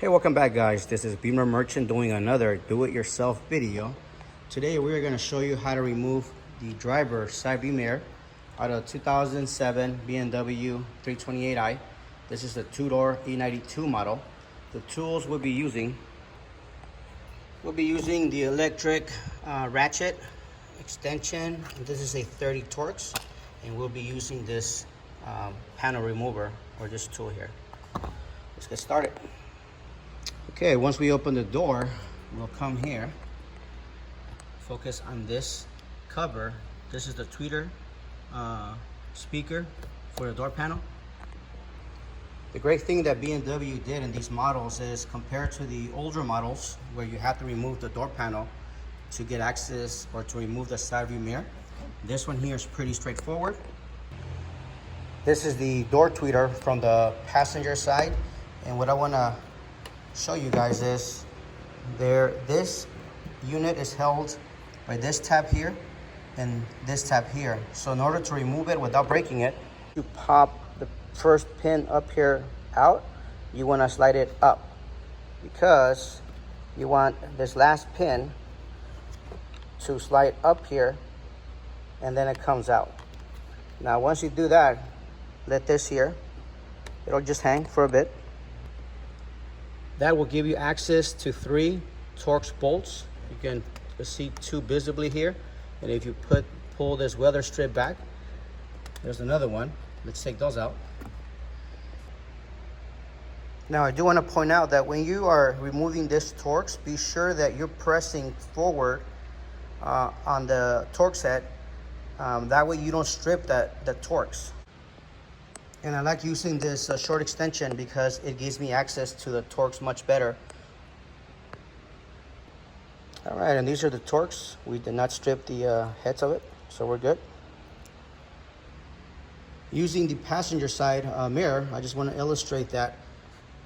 Hey, welcome back guys. This is Beamer Merchant doing another do-it-yourself video. Today we are going to show you how to remove the driver side view mirror out of 2007 BMW 328i. This is the two-door E92 model. The tools we'll be using the electric ratchet extension. This is a 30 Torx, and we'll be using this panel remover or this tool here. Let's get started. Okay, once we open the door, we'll come here, focus on this cover. This is the tweeter speaker for the door panel. The great thing that BMW did in these models is, compared to the older models where you have to remove the door panel to get access or to remove the side view mirror, this one here is pretty straightforward. This is the door tweeter from the passenger side, and what I want to show you guys is this unit is held by this tab here and this tab here. So in order to remove it without breaking it, you pop the first pin up here out. You want to slide it up because you want this last pin to slide up here, and then it comes out. Now once you do that, let this here, it'll just hang for a bit. That will give you access to 3 Torx bolts. You can see 2 visibly here. And if you pull this weather strip back, there's another one. Let's take those out. Now I do want to point out that when you are removing this Torx, be sure that you're pressing forward on the Torx head. That way you don't strip the Torx. And I like using this short extension because it gives me access to the Torx much better. All right, and these are the Torx. We did not strip the heads of it, so we're good. Using the passenger side mirror, I just want to illustrate that.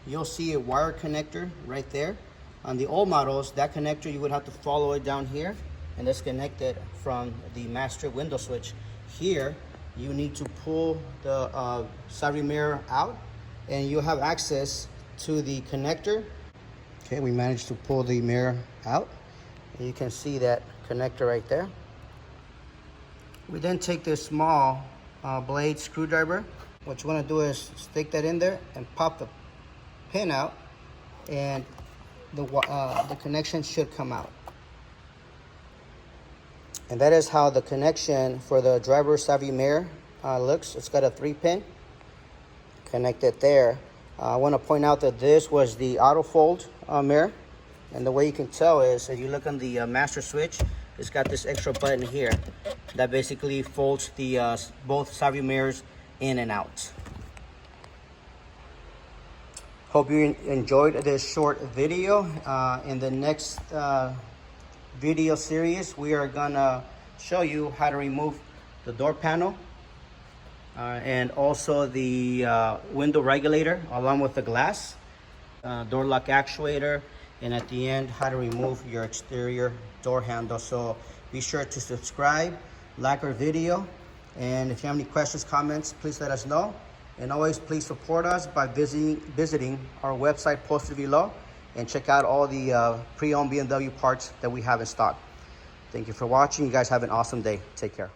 You'll see a wire connector right there. On the old models, that connector, you would have to follow it down here and disconnect it from the master window switch. Here, you need to pull the side view mirror out, and you'll have access to the connector. Okay, we managed to pull the mirror out. And you can see that connector right there. We then take this small blade screwdriver. What you want to do is stick that in there and pop the pin out, and the connection should come out. And that is how the connection for the driver's side view mirror looks. It's got a 3-pin connected there. I want to point out that this was the auto fold mirror. And the way you can tell is, if you look on the master switch, it's got this extra button here that basically folds the both side view mirrors in and out. Hope you enjoyed this short video. In the next video series, we are gonna show you how to remove the door panel and also the window regulator along with the glass, door lock actuator, and at the end, how to remove your exterior door handle. So be sure to subscribe, like our video, and if you have any questions, comments, please let us know. And always please support us by visiting our website posted below, and check out all the pre-owned BMW parts that we have in stock. Thank you for watching. You guys have an awesome day. Take care.